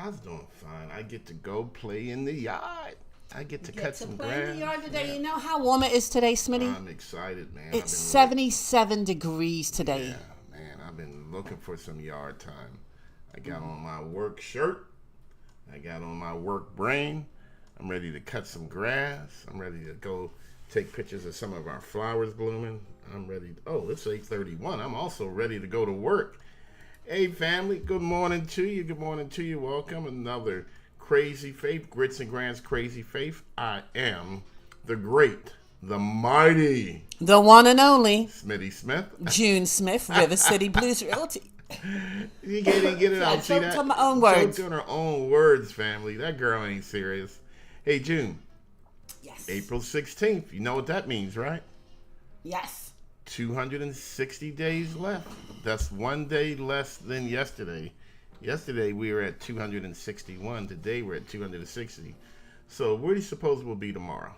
I was doing fine. I get to go play in the yard. I get to cut some play grass. in the yard today. Yeah. You know how warm it is today, Smitty? I'm excited, man. It's 77 degrees today. Yeah, man. I've been looking for some yard time. I got on my work shirt. I got on my work brain. I'm ready to cut some grass. I'm ready to go take pictures of some of our flowers blooming. I'm ready. It's 8:31. I'm also ready to go to work. Hey, family. Good morning to you. Good morning to you. Welcome. Another Crazy Faith, Grits and Grants Crazy Faith. I am the great, the mighty, The one and only Smitty Smith. June Smith, River City Blues Realty. You didn't get it out. I See choked that? on my own words. Choked on her own words, family. That girl ain't serious. Hey, June. Yes. April 16th. You know what that means, right? Yes. 260 days left. That's one day less than yesterday. Yesterday we were at 261. Today we're at 260. So where do you suppose we'll be tomorrow?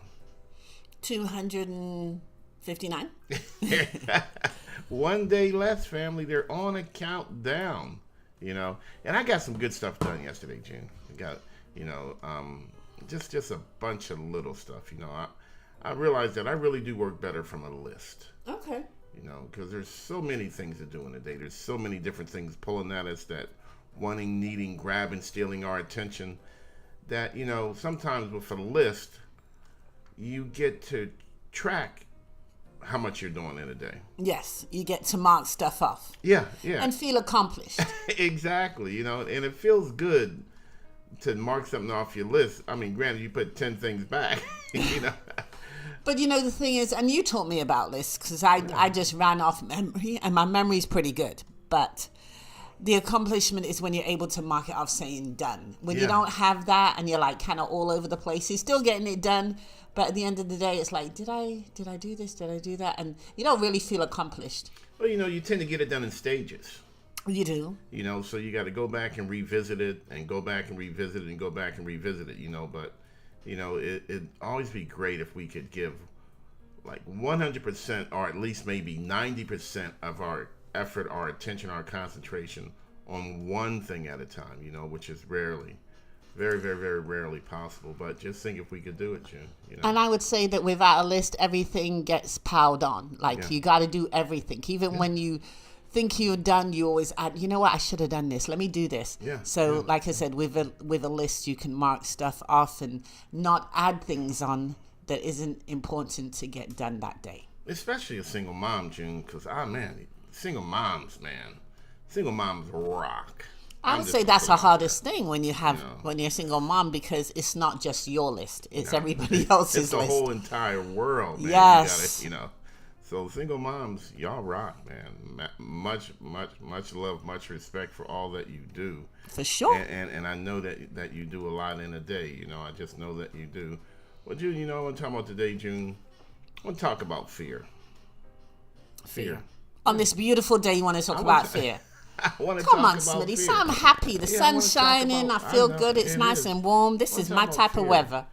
259. One day less, family. They're on a countdown, And I got some good stuff done yesterday, June. I got, just a bunch of little stuff. I realized that I really do work better from a list. Okay. Because there's so many things to do in a day. There's so many different things pulling at us that wanting, needing, grabbing, stealing our attention that, sometimes with a list, you get to track how much you're doing in a day. Yes, you get to mark stuff off. Yeah. And feel accomplished. Exactly, and it feels good to mark something off your list. I mean, granted, you put 10 things back, But the thing is, and you taught me about this because I just ran off memory, and my memory's pretty good. But the accomplishment is when you're able to mark it off saying done. When you don't have that and you're like kind of all over the place, you're still getting it done. But at the end of the day, it's like, did I do this? Did I do that? And you don't really feel accomplished. Well, you tend to get it done in stages. You do. So you got to go back and revisit it and go back and revisit it and go back and revisit it, but... it'd always be great if we could give like 100% or at least maybe 90% of our effort, our attention, our concentration on one thing at a time, which is rarely, very, very, very rarely possible. But just think if we could do it, June. And I would say that without a list, everything gets piled on. Like you got to do everything. Even when you think you're done, you always add, you know what, I should have done this. Let me do this. So like I said, with a list, you can mark stuff off and not add things on that isn't important to get done that day. Especially a single mom, June, because, single moms rock. I would say that's the hardest thing when you have when you're a single mom, because it's not just your list; it's everybody else's list. It's the list. whole entire world, man. Yes. You gotta, So single moms, y'all rock, man. Much love, much respect for all that you do. For sure. And I know that you do a lot in a day. I just know that you do. Well, June, I want to talk about today, June. I want to talk about fear. Fear. On this beautiful day, you want to talk about fear. I want to Come on, talk about Smitty. fear. So I'm happy. The sun's shining. I feel good. It's nice and warm. This is my type of weather.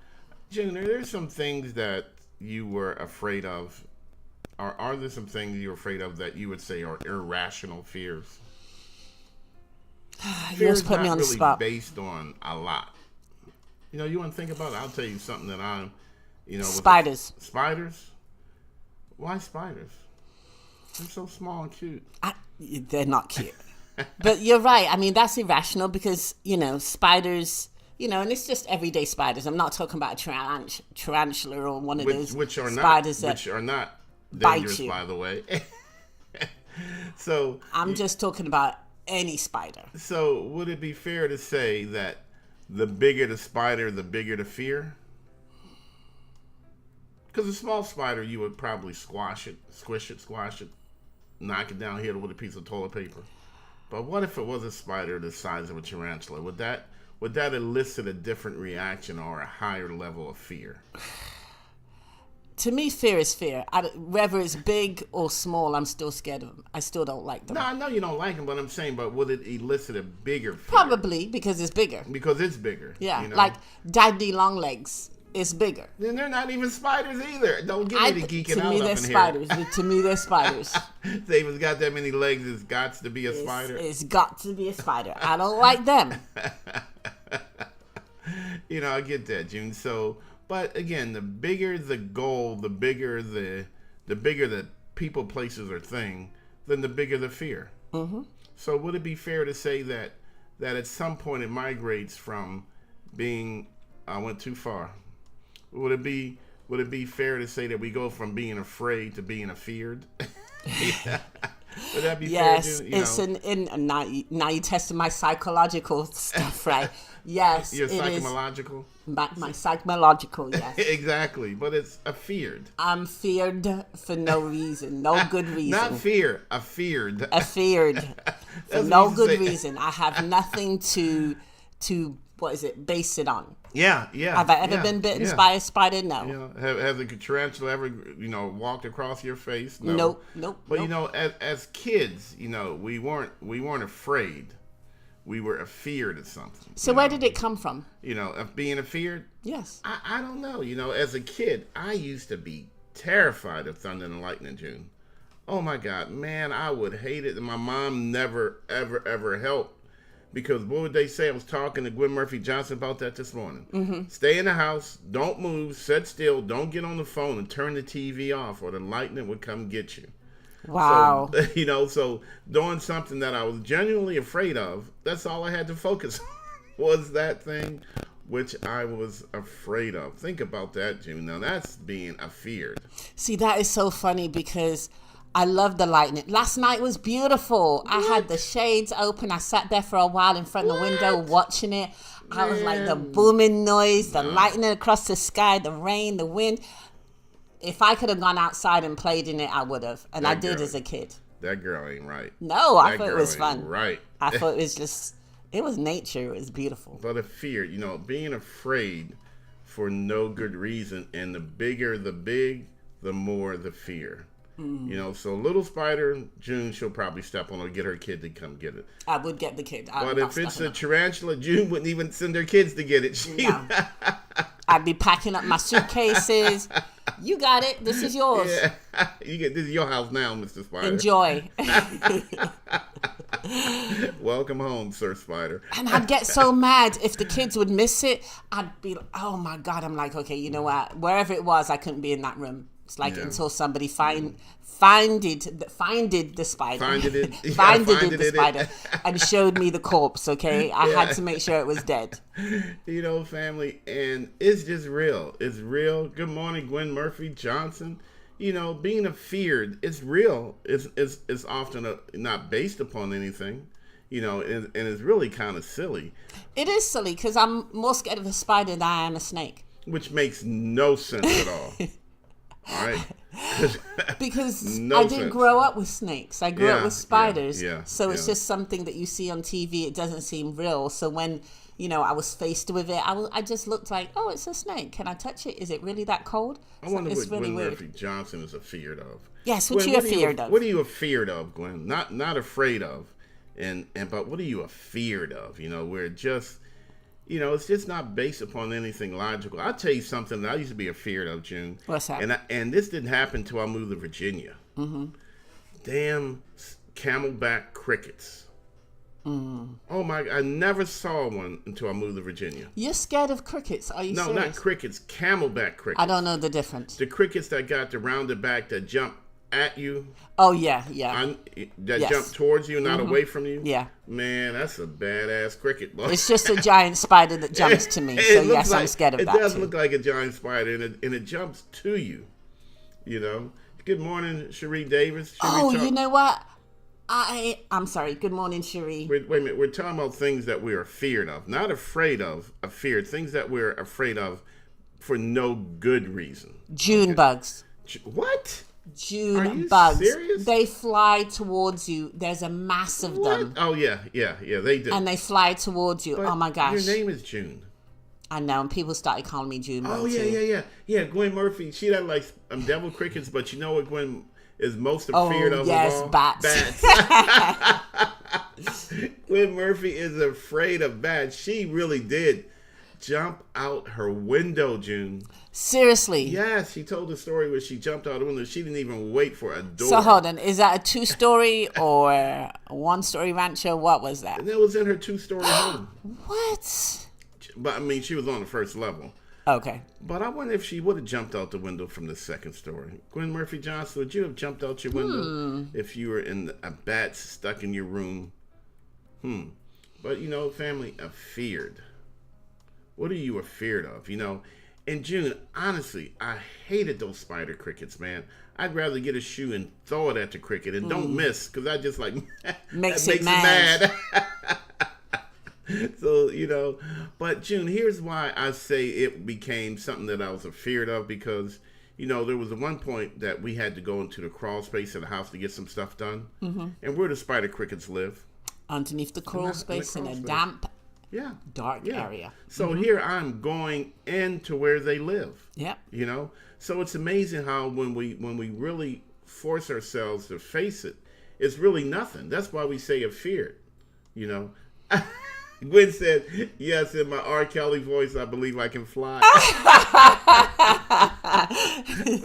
June, there's some things that you were afraid of. Are there some things you're afraid of that you would say are irrational fears? You just put me on the spot. Based on a lot. You want to think about it? I'll tell you something that I'm, Spiders. Spiders? Why spiders? They're so small and cute. They're not cute. But you're right. I mean, that's irrational because, spiders, and it's just everyday spiders. I'm not talking about a tarantula or one of those spiders which are not dangerous, bite you. By the way. So I'm just talking about any spider. So would it be fair to say that the bigger the spider, the bigger the fear? Because a small spider, you would probably squish it, knock it down, hit it with a piece of toilet paper. But what if it was a spider the size of a tarantula? Would that elicit a different reaction or a higher level of fear? To me, fear is fear. Whether it's big or small, I'm still scared of them. I still don't like them. No, I know you don't like them, but I'm saying, but would it elicit a bigger fear? Probably, because it's bigger. Because it's bigger. Yeah, like daddy long legs is bigger. Then they're not even spiders either. Don't get me to geeking out up in here. To me, they're spiders. If it's got that many legs, it's got to be a spider. It's got to be a spider. I don't like them. I get that, June. So, but again, the bigger the goal, the bigger the people, places, or thing, then the bigger the fear. Mm-hmm. So, would it be fair to say that at some point it migrates from being, I went too far? Would it be fair to say that we go from being afraid to being afeared? Would that be yes, fair? It's now you tested my psychological stuff, right? Yes, Your it psychological? is. My psychological, yes. Exactly, but it's afeared. I'm feared for no reason, no good reason. Not fear, afeared. Feared for no good reason. I have nothing to what is it, base it on. Yeah. Have I ever been bitten by a spider? No. Has the tarantula ever, walked across your face? No. Nope. But as kids, we weren't afraid. We were afeared of something. So where did it come from? Of being afeared? Yes. I don't know. As a kid, I used to be terrified of thunder and lightning, June. Oh my God, man, I would hate it. And my mom never, ever, ever helped. Because what would they say? I was talking to Gwen Murphy Johnson about that this morning. Mm-hmm. Stay in the house, don't move, sit still, don't get on the phone and turn the TV off or the lightning would come get you. Wow. So, so doing something that I was genuinely afraid of, that's all I had to focus on was that thing which I was afraid of. Think about that, June. Now that's being afeared. See, that is so funny because I love the lightning. Last night was beautiful. What? I had the shades open. I sat there for a while in front of the window watching it. I was like the booming noise, the lightning across the sky, the rain, the wind. If I could have gone outside and played in it, I would have. And I did as a kid. That girl ain't right. No, I thought it was fun. Right. I thought it was nature. It was beautiful. But a fear, being afraid for no good reason. And the bigger the big, the more the fear. So little spider, June, she'll probably step on or get her kid to come get it. I would get the kid. But if it's a tarantula, June wouldn't even send her kids to get it. No. I'd be packing up my suitcases. You got it. This is yours. Yeah. This is your house now, Mr. Spider. Enjoy. Welcome home, Sir Spider. And I'd get so mad if the kids would miss it. I'd be like, oh my God. I'm like, okay, you know what? Wherever it was, I couldn't be in that room. It's like until somebody finded the spider, finded the spider, and showed me the corpse. Okay, I had to make sure it was dead. Family, and it's just real. It's real. Good morning, Gwen Murphy Johnson. Being afeared, it's real. It's often not based upon anything. And it's really kind of silly. It is silly because I'm more scared of a spider than I am a snake. Which makes no sense at all. All right. Because I didn't grow up with snakes. I grew up with spiders. So it's just something that you see on TV. It doesn't seem real. So when, I was faced with it, I just looked like, oh, it's a snake. Can I touch it? Is it really that cold? I wonder what Gwen Murphy Johnson is afeared of. Yes, what you afeared of? What are you afeared of, Gwen? Not afraid of. But what are you afeared of? Where it just... it's just not based upon anything logical. I'll tell you something that I used to be afeared of, June. What's that? And this didn't happen until I moved to Virginia. Mm-hmm. Damn camelback crickets. Mm. Oh my! I never saw one until I moved to Virginia. You're scared of crickets? Are you serious? No, not crickets. Camelback crickets. I don't know the difference. The crickets that got the rounded back that jump at you. Oh yeah. Jump towards you, not away from you. Yeah. Man, that's a badass cricket. Boy. It's just a giant spider that jumps to me. So yes, I'm scared of that. It does look like a giant spider, and it jumps to you. Good morning, Cherie Davis. You know what? I'm sorry. Good morning, Cherie. Wait a minute. We're talking about things that we are feared of, not afraid of. Feared things that we're afraid of for no good reason. June bugs. What? June bugs. Serious? They fly towards you. There's a mass of them. Oh yeah, they do. And they fly towards you. But oh my gosh. Your name is June. I know, and people started calling me June bug. Oh yeah. Gwen Murphy. She doesn't like devil crickets, but you know what Gwen is most afraid of? Yes, all? bats. Gwen Murphy is afraid of bats. She really did jump out her window, June. Seriously? Yes, she told the story where she jumped out the window. She didn't even wait for a door. So hold on, is that a 2-story or a 1-story rancho? What was that? And that was in her 2-story home. What? But I mean, she was on the first level. Okay. But I wonder if she would have jumped out the window from the second story. Gwen Murphy Johnson, would you have jumped out your window if you were in a bat stuck in your room? But you know, family, afeared. What are you afeared of? You know, in June, honestly, I hated those spider crickets, man. I'd rather get a shoe and throw it at the cricket and don't miss, because I just like Makes that it mad. So, you know, but June, here's why I say it became something that I was afeared of, because, you know, there was one point that we had to go into the crawl space of the house to get some stuff done. And where do spider crickets live? Underneath the crawl space in crawl a space. damp, Yeah. dark Yeah. area. So here I'm going into where they live. Yep. You know, so it's amazing how when we really force ourselves to face it, it's really nothing. That's why we say afeared. You know, Gwen said, "Yes, in my R. Kelly voice, I believe I can fly."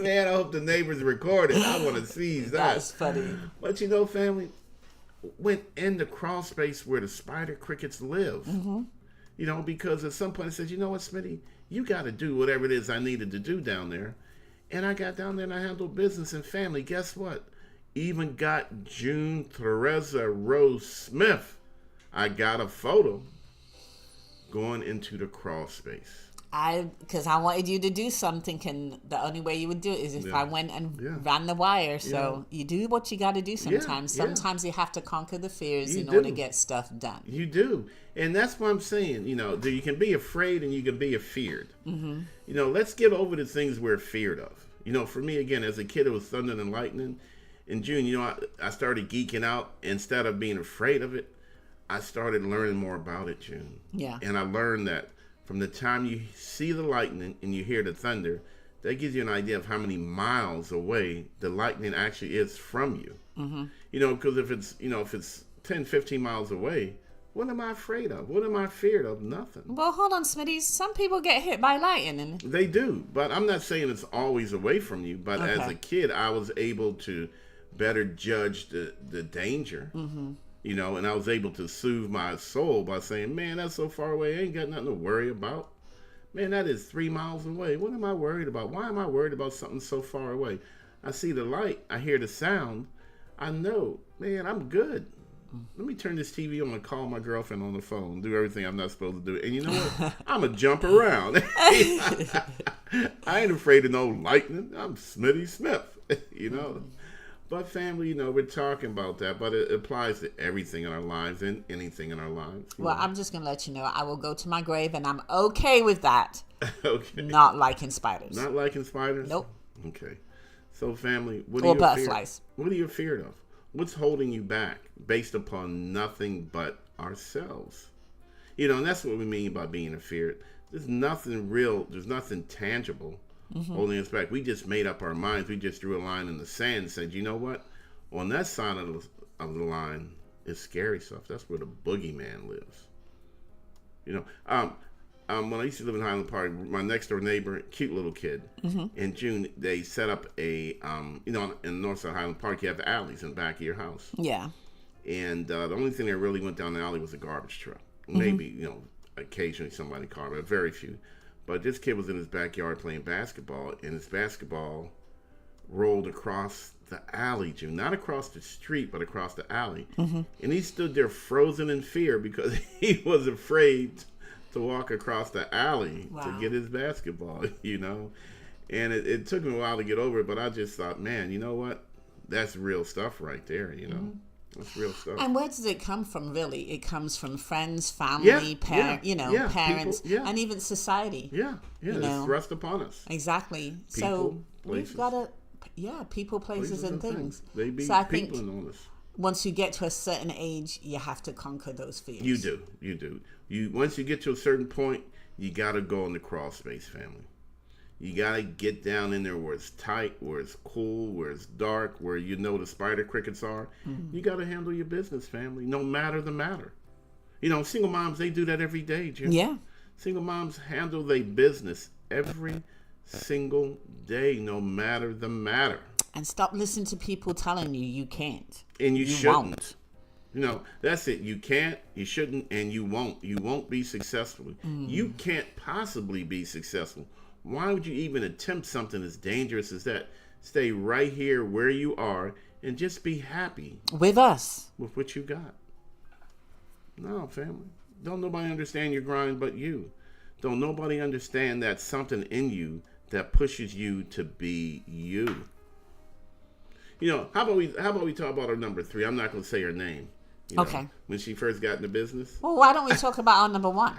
Man, I hope the neighbors record it. I want to seize that. That's funny. But you know, family, went in the crawl space where the spider crickets live. You know, because at some point I said, you know what, Smitty, you got to do whatever it is I needed to do down there. And I got down there and I handled business and family. Guess what? Even got June Theresa Rose Smith. I got a photo going into the crawl space. Because I wanted you to do something, and the only way you would do it is if I went and ran the wire. So you do what you got to do sometimes. Yeah. Sometimes you have to conquer the fears You in do. order to get stuff done. You do. And that's what I'm saying. You know, you can be afraid and you can be afeared. You know, let's get over the things we're feared of. You know, for me, again, as a kid, it was thunder and lightning. In June, you know, I started geeking out. Instead of being afraid of it, I started learning more about it, June. Yeah. And I learned that from the time you see the lightning and you hear the thunder, that gives you an idea of how many miles away the lightning actually is from you. You know, because if it's 10, 15 miles away, what am I afraid of? What am I feared of? Nothing. Well, hold on, Smitty. Some people get hit by lightning. They do, but I'm not saying it's always away from you. But as a kid, I was able to better judge the danger. You know, and I was able to soothe my soul by saying, man, that's so far away. I ain't got nothing to worry about. Man, that is 3 miles away. What am I worried about? Why am I worried about something so far away? I see the light. I hear the sound. I know, man, I'm good. Let me turn this TV on and call my girlfriend on the phone, do everything I'm not supposed to do. And you know what? I'm going to jump around. I ain't afraid of no lightning. I'm Smitty Smith, you know. But family, you know, we're talking about that, but it applies to everything in our lives and anything in our lives. Well, I'm just going to let you know, I will go to my grave, and I'm okay with that. Okay. Not liking spiders. Not liking spiders? Nope. Okay. So family, what Or are you butterflies. What are you afeared of? What's holding you back based upon nothing but ourselves? You know, and that's what we mean by being afeared. There's nothing real, there's nothing tangible holding us back. We just made up our minds. We just drew a line in the sand and said, you know what? On that side of the line is scary stuff. That's where the boogeyman lives. You know, when I used to live in Highland Park, my next door neighbor, cute little kid, in June, they set up a, you know, in North Side Highland Park, you have alleys in the back of your house. Yeah. And the only thing that really went down the alley was a garbage truck. Maybe, you know, occasionally somebody car, but very few. But this kid was in his backyard playing basketball, and his basketball rolled across the alley, June. Not across the street, but across the alley. And he stood there frozen in fear because he was afraid to walk across the alley to get his basketball, you know. And it took me a while to get over it, but I just thought, man, you know what? That's real stuff right there, you know. That's real stuff. And where does it come from, really? It comes from friends, family, parents, people, and even society. Yeah, it's thrust upon us. Exactly. People, so places. we've got to, people, places, and things. They be so I think people on us. once you get to a certain age, you have to conquer those fears. You do. Once you get to a certain point, you got to go in the crawl space, family. You got to get down in there where it's tight, where it's cool, where it's dark, where you know the spider crickets are. You got to handle your business, family, no matter the matter. You know, single moms, they do that every day, Jim. Yeah. Single moms handle their business every single day, no matter the matter. And stop listening to people telling you can't. And you shouldn't. Won't. You know, that's it. You can't, you shouldn't, and you won't. You won't be successful. You can't possibly be successful. Why would you even attempt something as dangerous as that? Stay right here where you are and just be happy With us. with what you got. No, family. Don't nobody understand your grind but you. Don't nobody understand that something in you that pushes you to be you. You know, how about we talk about our number 3? I'm not gonna say her name. You know, Okay. when she first got into business. Well, why don't we talk about our number 1?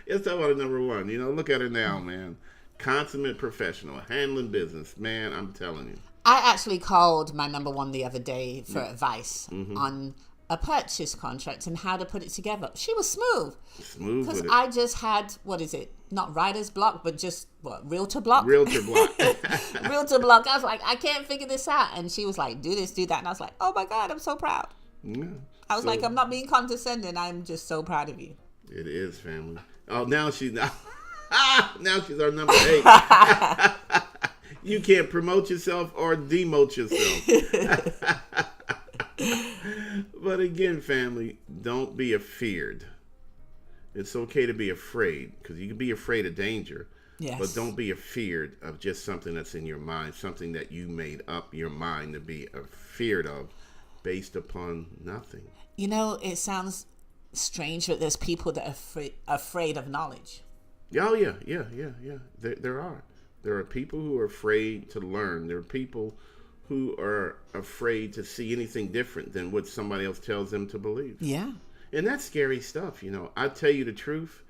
Let's talk about her number 1. You know, look at her now, man. Consummate professional, handling business. Man, I'm telling you. I actually called my number 1 the other day for advice on a purchase contract and how to put it together. She was smooth. Smooth Because with it. I just had, what is it? Not writer's block, but just, realtor block? Realtor block. Realtor block. I was like, I can't figure this out. And she was like, do this, do that. And I was like, oh my God, I'm so proud. Yeah. I was like, I'm not being condescending. I'm just so proud of you. It is, family. Oh, now she's now she's our number 8. You can't promote yourself or demote yourself. But again, family, don't be afeared. It's okay to be afraid because you can be afraid of danger. Yes. But don't be afeared of just something that's in your mind, something that you made up your mind to be afeared of based upon nothing. You know, it sounds strange, but there's people that are afraid of knowledge. Oh, yeah. There are. There are people who are afraid to learn. There are people who are afraid to see anything different than what somebody else tells them to believe. Yeah. And that's scary stuff, you know. I tell you the truth,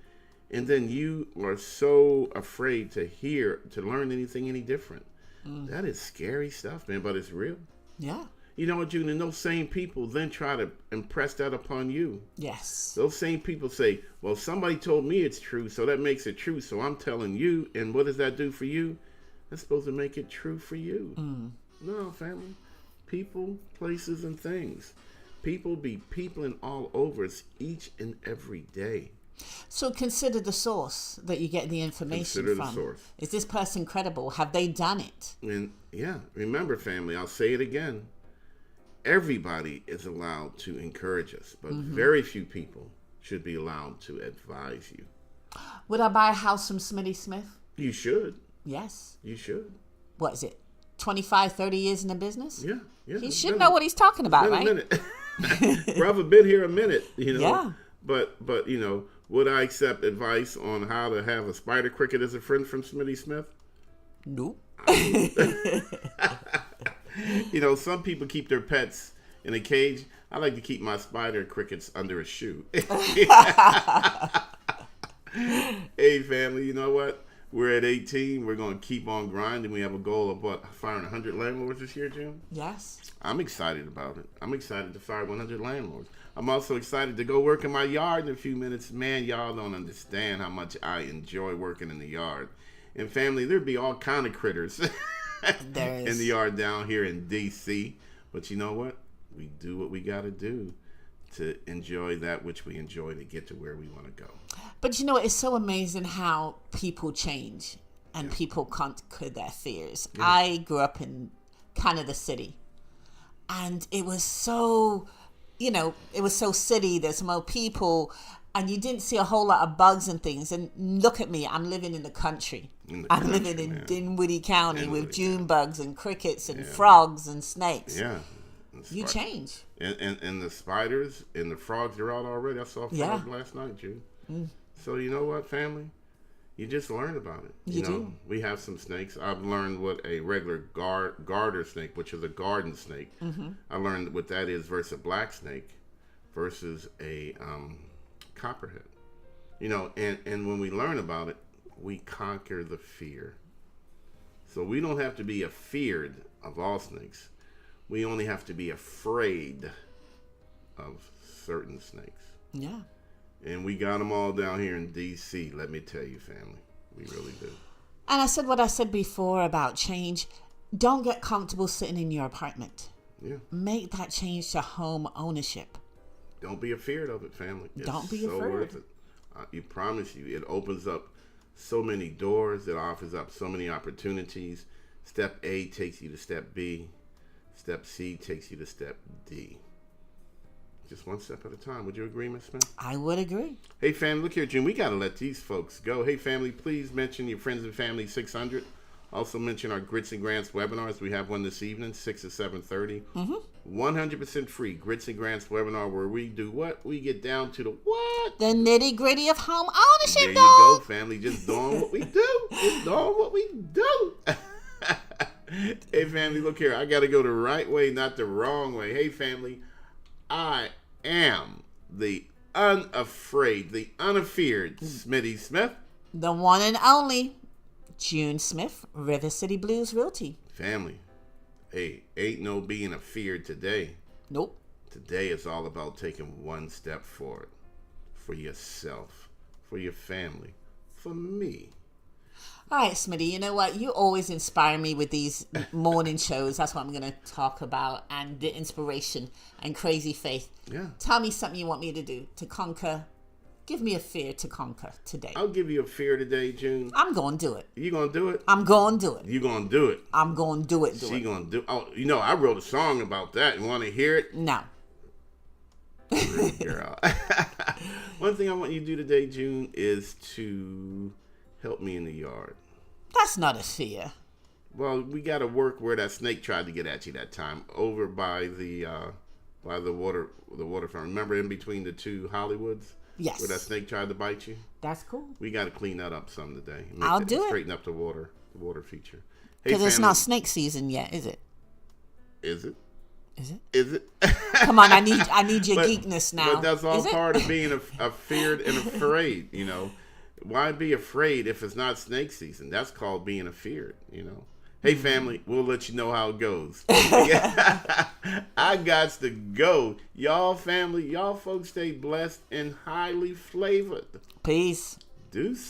and then you are so afraid to learn anything any different. That is scary stuff, man, but it's real. Yeah. You know what, June? And those same people then try to impress that upon you. Yes. Those same people say, well, somebody told me it's true, so that makes it true, so I'm telling you. And what does that do for you? That's supposed to make it true for you. No, family. People, places, and things. People be peopling all over us each and every day. So consider the source that you get the information Consider from. the source. Is this person credible? Have they done it? And yeah, remember, family, I'll say it again. Everybody is allowed to encourage us, but very few people should be allowed to advise you. Would I buy a house from Smitty Smith? You should. Yes. You should. What is it? 25, 30 years in the business? Yeah. He should know what he's talking about, right? Been a minute. Brother, been here a minute, you know. Yeah. But you know, would I accept advice on how to have a spider cricket as a friend from Smitty Smith? Nope. You know, some people keep their pets in a cage. I like to keep my spider crickets under a shoe. Hey, family, you know what? We're at 18. We're going to keep on grinding. We have a goal of firing 100 landlords this year, Jim? Yes. I'm excited about it. I'm excited to fire 100 landlords. I'm also excited to go work in my yard in a few minutes. Man, y'all don't understand how much I enjoy working in the yard. And family, there'd be all kind of critters There is. in the yard down here in D.C. But you know what? We do what we got to do to enjoy that which we enjoy to get to where we want to go. But you know, it's so amazing how people change and people conquer their fears. Yeah. I grew up in kind of the city. And it was so, you know, it was so city. There's more people. And you didn't see a whole lot of bugs and things. And look at me. I'm living in the country. I'm living in Dinwiddie County with June bugs and crickets and frogs and snakes. Yeah. You change. And the spiders and the frogs are out already. I saw a frog last night, June. So you know what, family? You just learn about it. You know, do. We have some snakes. I've learned what a regular garter snake, which is a garden snake. I learned what that is versus a black snake versus a copperhead. You know, and when we learn about it, we conquer the fear. So we don't have to be afeared of all snakes. We only have to be afraid of certain snakes. Yeah. And we got them all down here in D.C., let me tell you, family. We really do. And I said what I said before about change. Don't get comfortable sitting in your apartment. Yeah. Make that change to home ownership. Don't be afeared of it, family. Don't be so afraid. Worth it. You promise you, it opens up so many doors. It offers up so many opportunities. Step A takes you to step B. Step C takes you to step D. Just one step at a time. Would you agree, Miss Smith? I would agree. Hey, family, look here, June. We got to let these folks go. Hey, family, please mention your Friends and Family 600. Also mention our Grits and Grants webinars. We have one this evening, 6 to 7:30. 100% free Grits and Grants webinar where we do what? We get down to the what? The nitty gritty of home ownership, There you dog. go, family. Just doing what we do. Just doing what we do. Hey, family, look here. I got to go the right way, not the wrong way. Hey, family, I am the unafraid, the unafeared Smitty Smith. The one and only June Smith, River City Blues Realty. Family, hey, ain't no being afeared today. Nope. Today is all about taking one step forward for yourself, for your family, for me. All right, Smitty, you know what? You always inspire me with these morning shows. That's what I'm going to talk about. And the inspiration and crazy faith. Yeah. Tell me something you want me to do to conquer. Give me a fear to conquer today. I'll give you a fear today, June. I'm going to do it. You gonna do it? I'm going to do it. You gonna do it? I'm going to do it. She gonna do. Oh, you know, I wrote a song about that. You want to hear it? No. Girl. One thing I want you to do today, June, is to help me in the yard. That's not a fear. Well, we got to work where that snake tried to get at you that time, over by the waterfront. Remember, in between the two Hollywoods, Yes. where that snake tried to bite you. That's cool. We got to clean that up some today. I'll do it. Straighten up the water feature. Hey, Because it's family, not snake season yet, is it? Is it? Is it? Is it? Come on, I need your But- geekness now. But that's all Is it? part of being afeared and afraid, you know. Why be afraid if it's not snake season? That's called being afeared, you know. Hey, family, we'll let you know how it goes. I got to go. Y'all, family, y'all folks stay blessed and highly flavored. Peace. Deuce.